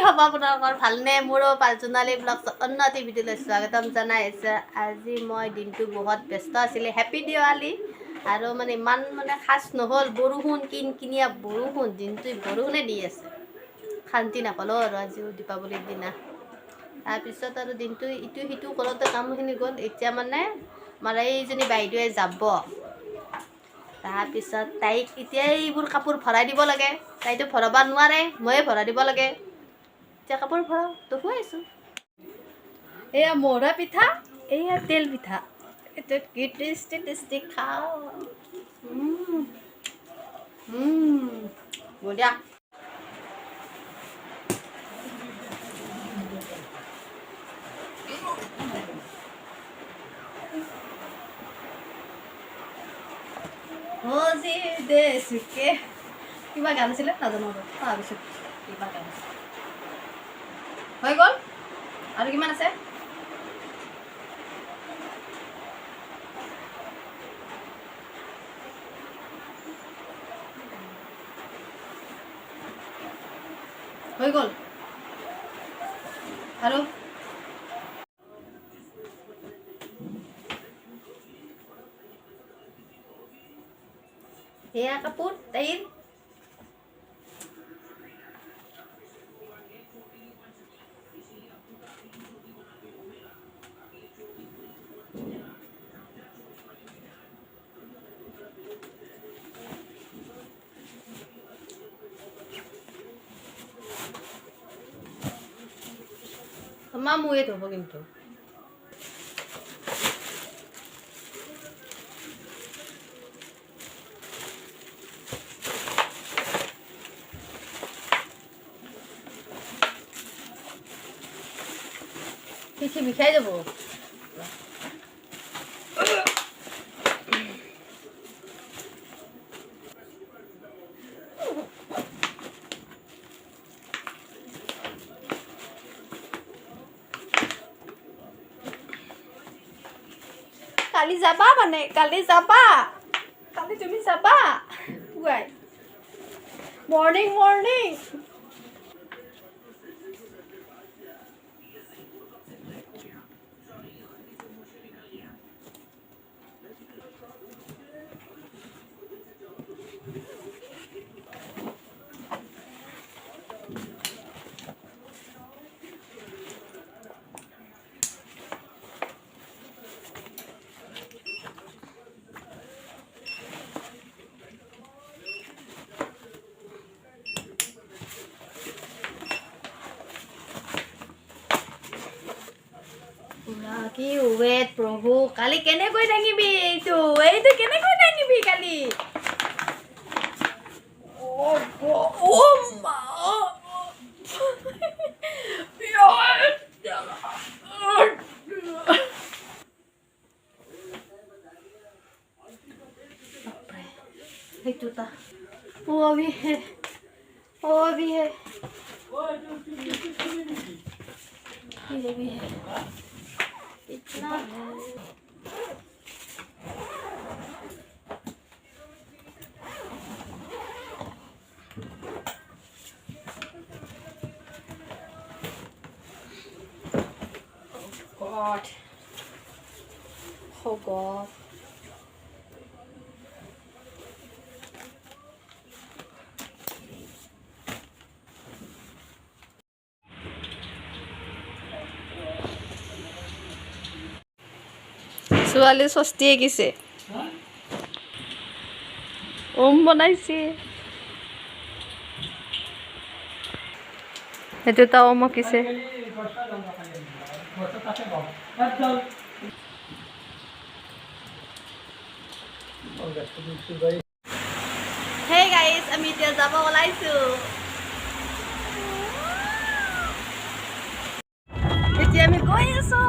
খবৰ আপোনালোকৰ ভালনে? মোৰো পাঁচজনালী ব্লগছত অন্য এটি ভিডিঅ'লৈ স্বাগতম জনাই আছে। আজি মই দিনটো বহুত ব্যস্ত আছিলোঁ। হেপী দিৱালী। আৰু মানে ইমান খাচ নহ'ল, বৰষুণ কিনকিনীয়া বৰষুণ, দিনটো বৰষুণে দি আছে। শান্তি নাপালোঁ আৰু আজিও দীপাৱলীৰ দিনা। তাৰপিছত আৰু দিনটো ইটো সিটো কৰোঁতে কামখিনি গ'ল। এতিয়া মানে আমাৰ এইজনী বাইদেৱে যাব। তাৰপিছত তাইক এতিয়া এইবোৰ কাপোৰ ভৰাই দিব লাগে। তাইতো ভৰাব নোৱাৰে, ময়ে ভৰাই দিব লাগে। এতিয়া কাপোৰ ভৰাওঁ, দেখুৱাইছোঁ। এয়া মৰা পিঠা, এয়া তেল পিঠা। এইটো কি টেষ্টি টেষ্টি খাওঁ। বঢ়িয়া। হজি দেশকে কিবা গান আছিলে নাজানো, তাৰপিছত কিবা গান হৈ গ'ল। আৰু কিমান আছে? হৈ গ'ল আৰু এয়া কাপোৰ তাইৰ। মা মুয়ে ধোব কিন্তু পিঠি বিষাই যাব। কালি যাবা মানে, কালি যাবা, কালি তুমি যাবা পুৱাই মৰ্ণিং মৰ্ণিং। কি ৱেট প্ৰভু, কালি কেনেকৈ দাঙিবি এইটো কেনেকৈ দাঙিবি কালি? সেইটো তা ओ अभी है, ओ अभी है, ये भी है, इतना है। God, oh God. ছোৱালী ষষ্ঠী একিছে, ওম বনাইছে। সেইটো এটা ওম আঁকিছে। হেই গাইজ, আমি এতিয়া যাব ওলাইছোঁ। এতিয়া আমি গৈ আছোঁ।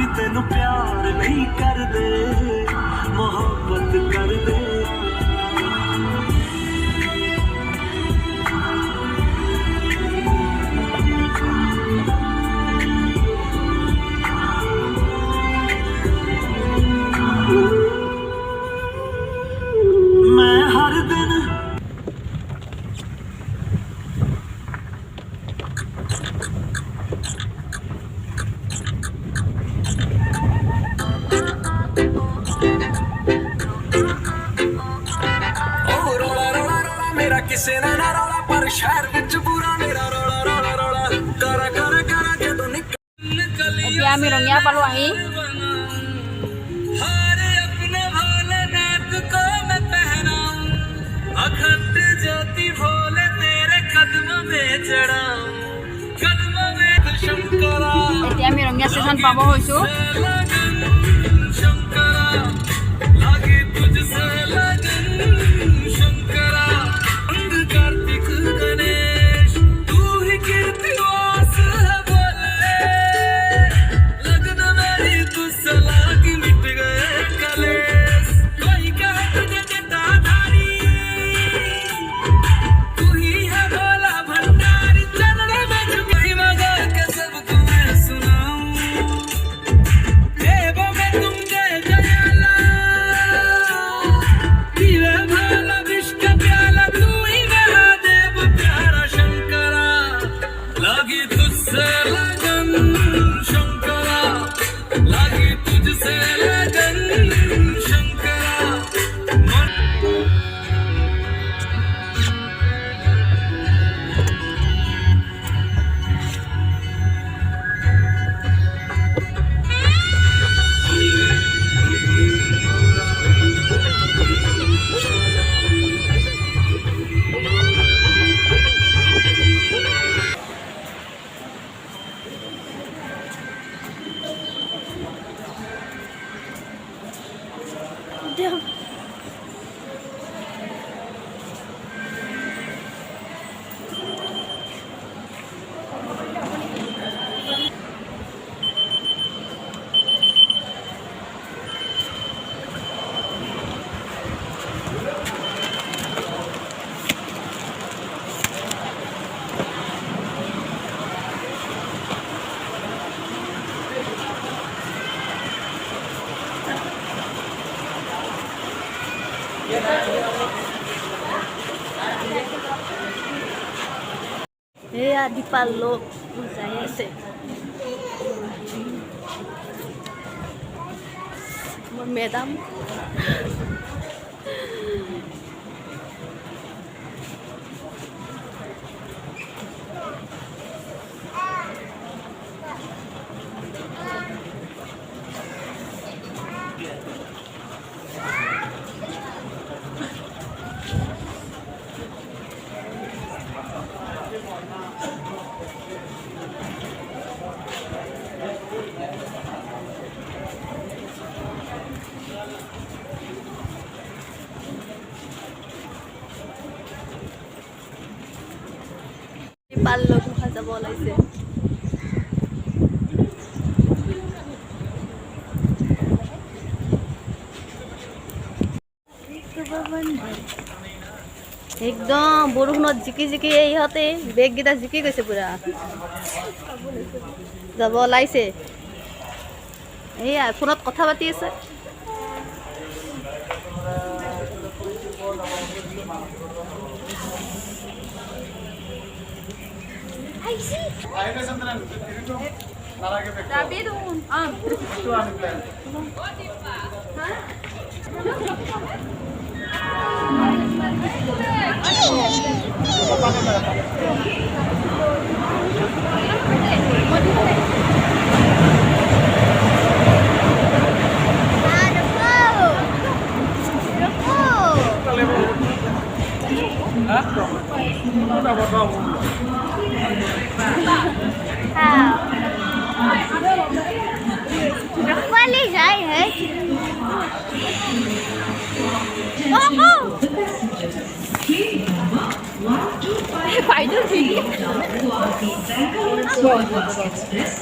ਅਸੀਂ ਤੈਨੂੰ ਪਿਆਰ ਨਹੀਂ ਕਰਦੇ ਮੁਹੱਬਤ ਕਰਦੇ ਮੈਂ ਹਰ ਦਿਨ ਕਿਸੇ ਦਾ ਨਾ ਰੌਲਾ ਪਰ ਸ਼ਹਿਰ ਵਿੱਚ ਪੂਰਾ ਮੇਰਾ ਰੌਲਾ ਰੌਲਾ ਰੌਲਾ ਕਰਾ ਕਰਾ ਕਰਾ ਜਦੋਂ Kaya meron niya paluahi. हारे अपने भोलेनाथ को मैं पहनाऊं अखंड ज्योति भोले तेरे कदमों में चढ़ाऊं कदमों में Shankara Kaya meron niya season pa mo hoisu. Shankara लागे तुझसे लगन शंकरा अंग कार्तिक गणेश तू ही कीर्तिवास है बोले लगन मेरी तुझसे लागी मिट गए कलेश कोई कहे तुझे जटाधारी तू ही है भोला भंडारी चरण में झुकी मगा के सबको मैं सुनाऊं देवों में तुम जय जयाला पीवे भाला विष का प्याला तू ही महादेव प्यारा शंकरा लगी तुझसे लगन शंकरा लगी तुझसे लगन शंकरा मन di Palo saya sih Medan di Palo kuha sa bolay sih একদম বৰষুণত জিকি জিকি ইহঁতে বেগকেইটা জিকি গৈছে পুৰা যাব ওলাইছে এইয়া ফোনত কথা পাতি আছে Rafali jai hai. Phải chứ gì? Express arrived on Express.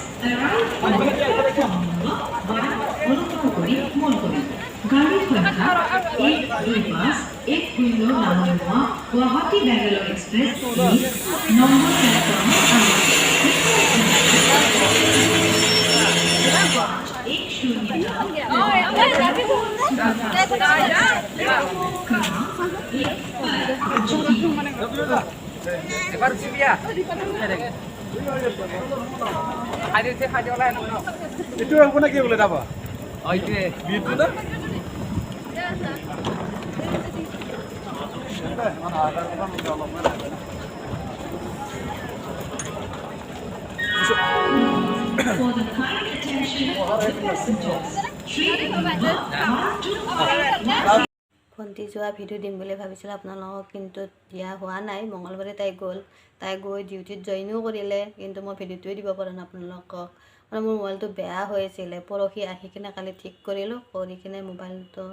Guwahati Bangalore express number এবার সিবিয়া খাইতে খাইতে ওলাই এইটো আপোনাৰ কি বোলে দাবা হইতে বিটু না for the kind attention of the passengers. Train number 125. ভণ্টি যোৱা ভিডিঅ' দিম বুলি ভাবিছিলোঁ আপোনালোকক, কিন্তু দিয়া হোৱা নাই। মঙলবাৰে তাই গ'ল, তাই গৈ ডিউটিত জইনো কৰিলে, কিন্তু মই ভিডিঅ'টোৱে দিব পৰা নাই আপোনালোকক। মানে মোৰ মোবাইলটো বেয়া হৈ আছিলে, পৰহি আহি কিনে কালি ঠিক কৰিলোঁ, কৰি কিনে মোবাইলটো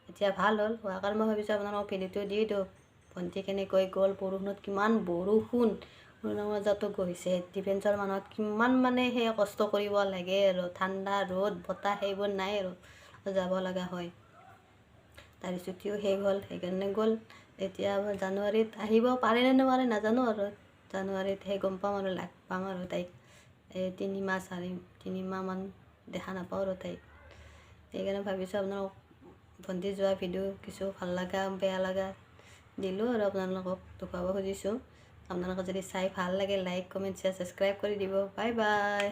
এতিয়া ভাল হ'ল। হোৱাৰ কাৰণে মই ভাবিছোঁ আপোনালোকক ভিডিঅ'টো দি দিওঁ। ভণ্টি কেনেকৈ গ'ল, বৰষুণত কিমান বৰষুণ মাজতো গৈছে। ডিফেন্সৰ মানুহত কিমান মানে সেই কষ্ট কৰিব লাগে আৰু, ঠাণ্ডা ৰ'দ বতাহ সেইবোৰ নাই আৰু যাব লগা হয়। তাৰ ছুটিও শেষ হ'ল, সেইকাৰণে গ'ল। এতিয়া জানুৱাৰীত আহিব পাৰে নে নোৱাৰে নাজানো আৰু, জানুৱাৰীত সেই গম পাম আৰু, লাগ পাম আৰু তাইক। এই 3 মাহমান দেখা নাপাওঁ আৰু তাইক। সেইকাৰণে ভাবিছোঁ আপোনালোকক ভণ্টি যোৱা ভিডিঅ' কিছু ভাল লগা বেয়া লগা দিলোঁ আৰু আপোনালোকক দেখুৱাব খুজিছোঁ। আপোনালোকে যদি চাই ভাল লাগে লাইক কমেণ্ট শ্বেয়াৰ ছাবস্ক্ৰাইব কৰি দিব। Bye bye.